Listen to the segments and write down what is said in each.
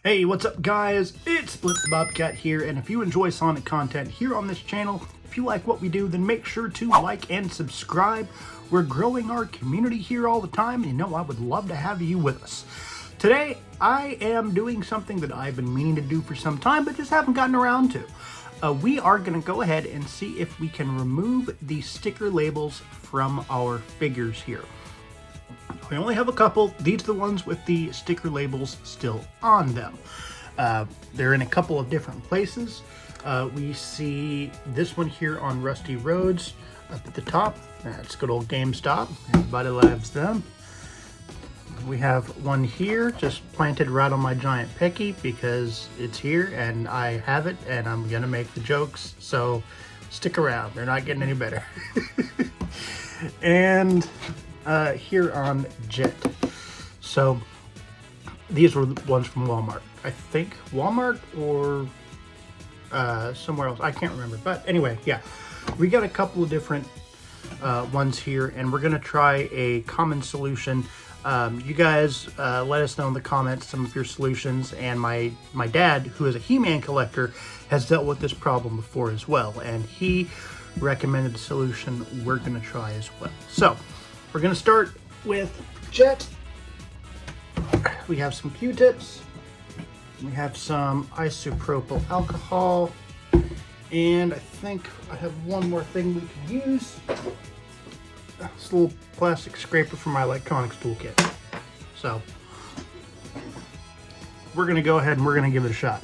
Hey, what's up guys? It's Split the Bobcat here, and if you enjoy Sonic content here on this channel, if you like what we do, then make sure to like and subscribe. We're growing our community here all the time, and I would love to have you with us. Today, I am doing something that I've been meaning to do for some time, but just haven't gotten around to. We are going to go ahead and see if we can remove the sticker labels from our figures here. We only have a couple. These are the ones with the sticker labels still on them. They're in a couple of different places. We see this one here on Rusty Roads up at the top. That's good old GameStop. Everybody loves them. We have one here just planted right on my giant Pecky because it's here and I have it and I'm gonna make the jokes, so stick around. They're not getting any better. And here on Jet. So these were the ones from Walmart. I think Walmart or somewhere else. I can't remember. But anyway, yeah. We got a couple of different ones here, and we're going to try a common solution. You guys let us know in the comments some of your solutions, and my dad, who is a He-Man collector, has dealt with this problem before as well, and he recommended a solution we're going to try as well. So we're going to start with Jet. We have some Q-tips. We have some isopropyl alcohol. And I think I have one more thing we could use. This little plastic scraper from my electronics toolkit. So we're going to go ahead and we're going to give it a shot.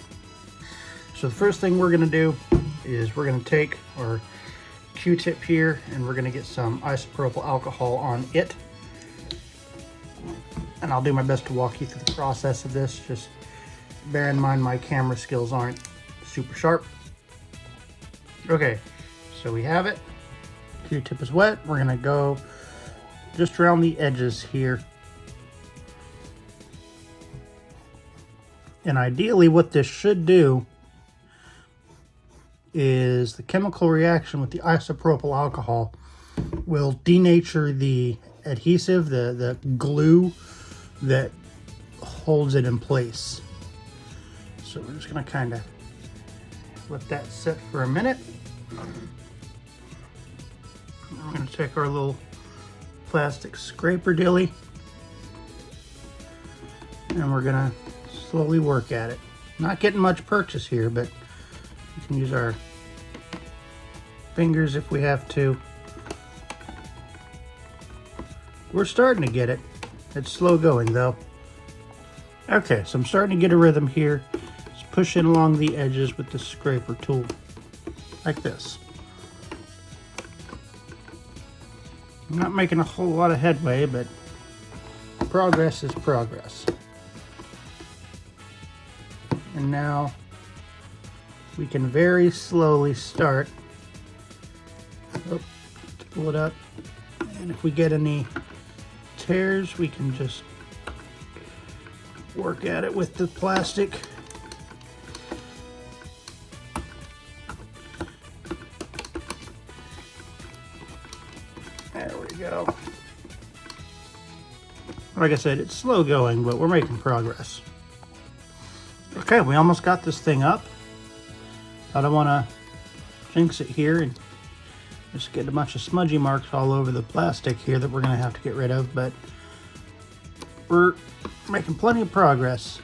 So the first thing we're going to do is we're going to take our Q-tip here and we're going to get some isopropyl alcohol on it. And I'll do my best to walk you through the process of this. Just bear in mind my camera skills aren't super sharp. Okay, so we have it. Q-tip is wet. We're going to go just around the edges here. And ideally what this should do is the chemical reaction with the isopropyl alcohol will denature the adhesive, the glue that holds it in place. So we're just going to kind of let that sit for a minute. We're going to take our little plastic scraper dilly and we're going to slowly work at it. Not getting much purchase here, but we can use our fingers if we have to. We're starting to get it. It's slow going though. Okay, so I'm starting to get a rhythm here. Just push it along the edges with the scraper tool, like this. I'm not making a whole lot of headway, but progress is progress. And now we can very slowly start to pull it up. And if we get any tears, we can just work at it with the plastic. There we go. Like I said, it's slow going, but we're making progress. Okay, we almost got this thing up. I don't want to jinx it here and just get a bunch of smudgy marks all over the plastic here that we're going to have to get rid of, but we're making plenty of progress.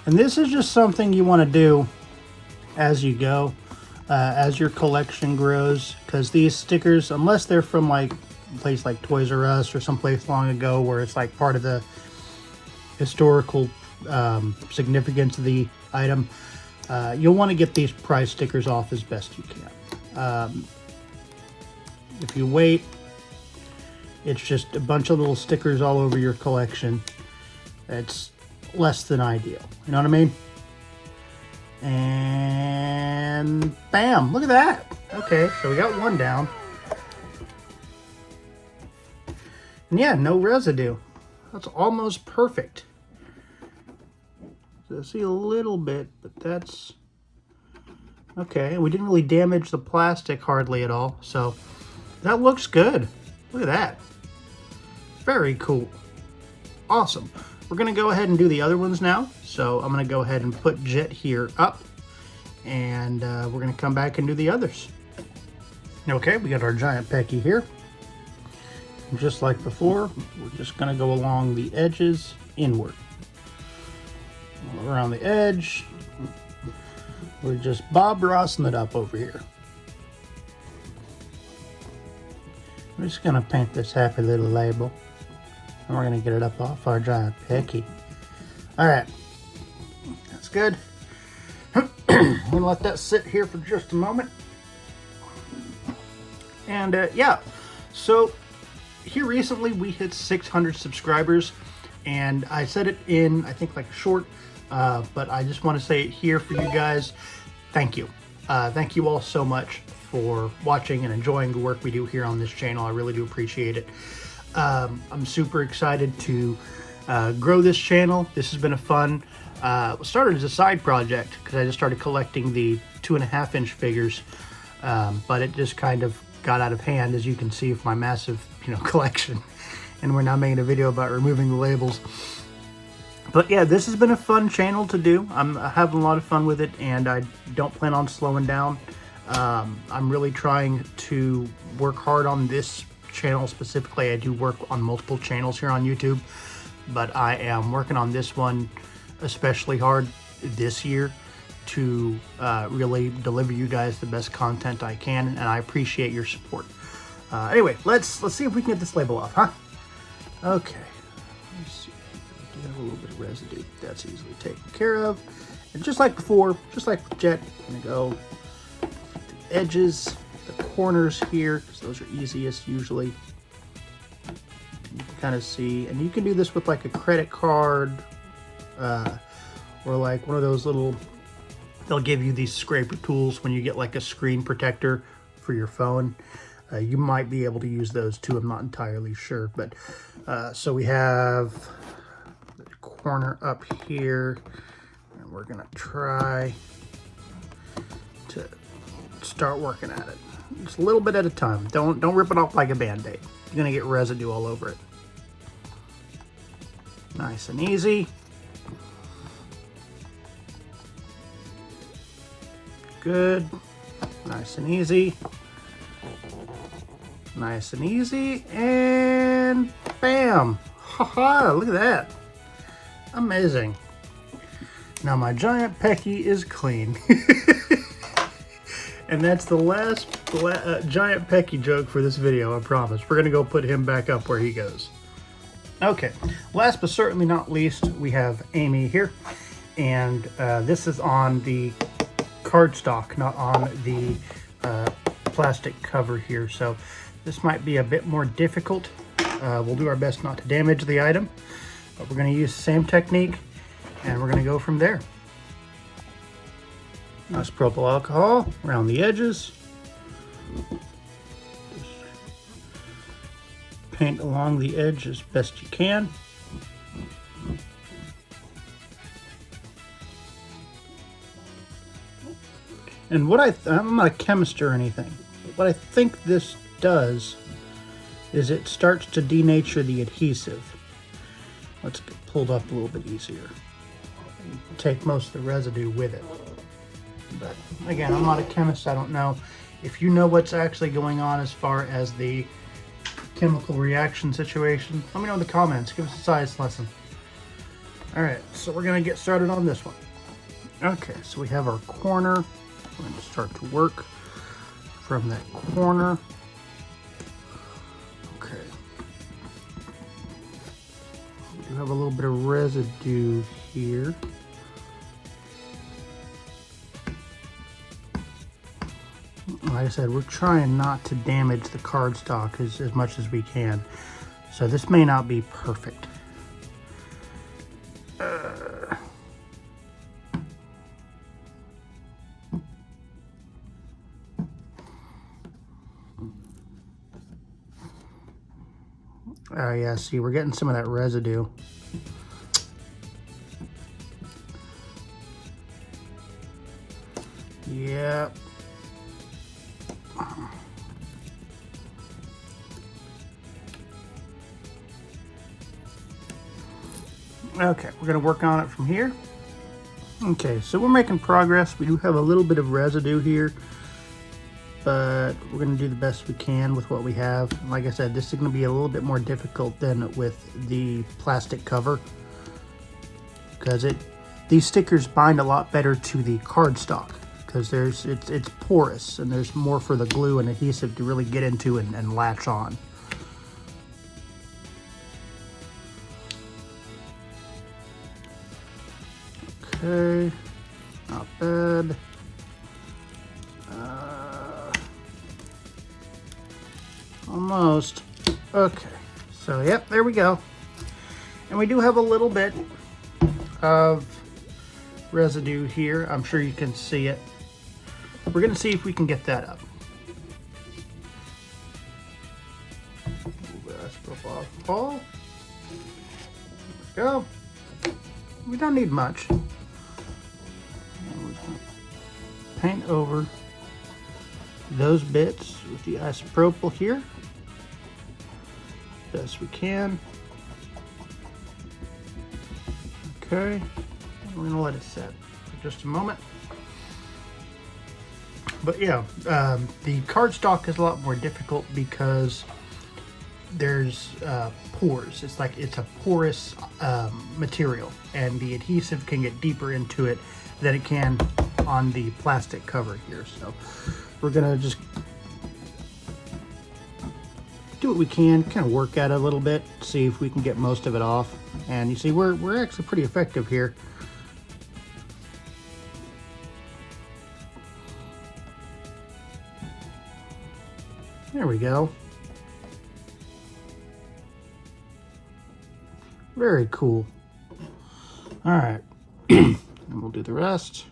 And this is just something you want to do as you go, as your collection grows, because these stickers, unless they're from like a place like Toys R Us or someplace long ago where it's like part of the historical significance of the item, you'll want to get these prize stickers off as best you can. If you wait, it's just a bunch of little stickers all over your collection. It's less than ideal. You know what I mean? And bam, look at that. Okay, so we got one down. And yeah, no residue. That's almost perfect. So I see a little bit, but that's okay. We didn't really damage the plastic hardly at all, so that looks good. Look at that. Very cool. Awesome. we're gonna go ahead and do the other ones now. So I'm gonna go ahead and put Jet here up, and we're gonna come back and do the others. Okay, we got our giant Pecky here. And just like before, we're just gonna go along the edges inward. Around the edge, we're just Bob Rossing it up over here. We're just gonna paint this happy little label, and we're gonna get it up off our giant Pecky. All right, that's good. I'm gonna let that sit here for just a moment. And yeah, so here recently we hit 600 subscribers, and I said it in, I think, like a short, but I just want to say it here for you guys. Thank you. Thank you all so much for watching and enjoying the work we do here on this channel. I really do appreciate it. I'm super excited to grow this channel. This has been a fun, started as a side project because I just started collecting the 2.5-inch figures, but it just kind of got out of hand, as you can see, with my massive, collection. And we're now making a video about removing the labels. But yeah, this has been a fun channel to do. I'm having a lot of fun with it, and I don't plan on slowing down. I'm really trying to work hard on this channel specifically. I do work on multiple channels here on YouTube, but I am working on this one especially hard this year to really deliver you guys the best content I can, and I appreciate your support. Anyway, let's see if we can get this label off, huh? Okay. Let's see. We do have a little bit of residue. That's easily taken care of. And just like before, just like with Jet, I'm gonna go the edges, the corners here, because those are easiest usually. You can kind of see, and you can do this with like a credit card, or like one of those little, they'll give you these scraper tools when you get like a screen protector for your phone. You might be able to use those too, I'm not entirely sure. But so we have the corner up here, and we're gonna try to start working at it. Just a little bit at a time. Don't rip it off like a Band-Aid. You're gonna get residue all over it. Nice and easy. Good. Nice and easy. Nice and easy. And bam! Haha, look at that. Amazing. Now my giant Pecky is clean. And that's the last giant Pecky joke for this video, I promise. We're gonna go put him back up where he goes. Okay, last but certainly not least, we have Amy here. And this is on the cardstock, not on the plastic cover here. So this might be a bit more difficult. We'll do our best not to damage the item, but we're gonna use the same technique, and we're gonna go from there. Nice propyl alcohol around the edges. Just paint along the edge as best you can. And what I'm not a chemist or anything, but what I think this does is it starts to denature the adhesive. Let's get pulled up a little bit easier. Take most of the residue with it. But again, I'm not a chemist, I don't know. If you know what's actually going on as far as the chemical reaction situation, let me know in the comments. Give us a science lesson. All right, so we're gonna get started on this one. Okay, so we have our corner. We're going to start to work from that corner. Okay. We do have a little bit of residue here. Like I said, we're trying not to damage the cardstock as much as we can. So this may not be perfect. Oh yeah, see, we're getting some of that residue. Yep. Okay, we're gonna work on it from here. Okay, so we're making progress. We do have a little bit of residue here, but we're gonna do the best we can with what we have. Like I said, this is gonna be a little bit more difficult than with the plastic cover, because these stickers bind a lot better to the cardstock, because it's porous and there's more for the glue and adhesive to really get into and latch on. Okay, not bad. Almost. Okay, so yep, there we go. And we do have a little bit of residue here. I'm sure you can see it. We're gonna see if we can get that up. There we go. We don't need much. Paint over those bits with the isopropyl here best we can. Okay, we're gonna let it set for just a moment. But yeah, the cardstock is a lot more difficult because there's pores. It's a porous material, and the adhesive can get deeper into it than it can on the plastic cover here. So we're gonna just do what we can, kind of work at it a little bit, see if we can get most of it off. And you see, we're actually pretty effective here. There we go. Very cool. All right, and we'll do the rest.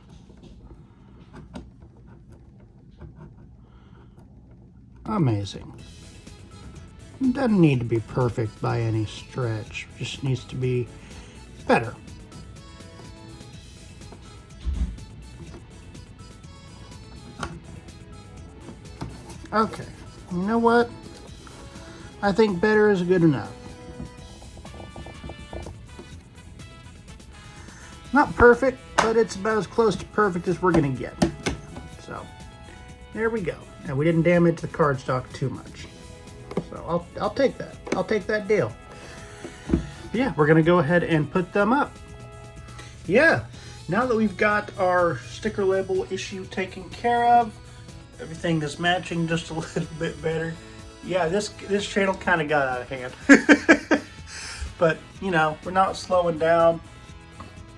Amazing. It doesn't need to be perfect by any stretch, just needs to be better. Okay, you know what? I think better is good enough. Not perfect, but it's about as close to perfect as we're gonna get. So, there we go. And we didn't damage the cardstock too much. So I'll take that. I'll take that deal. Yeah, we're gonna go ahead and put them up. Yeah, now that we've got our sticker label issue taken care of, everything is matching just a little bit better. Yeah, this channel kind of got out of hand. But, you know, we're not slowing down.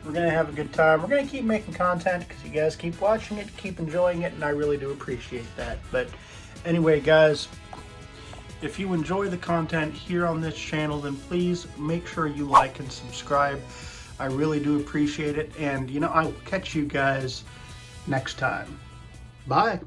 We're gonna have a good time. We're gonna keep making content because you guys keep watching it, keep enjoying it, and I really do appreciate that. But anyway, guys, if you enjoy the content here on this channel, then please make sure you like and subscribe. I really do appreciate it. And, you know, I will catch you guys next time. Bye.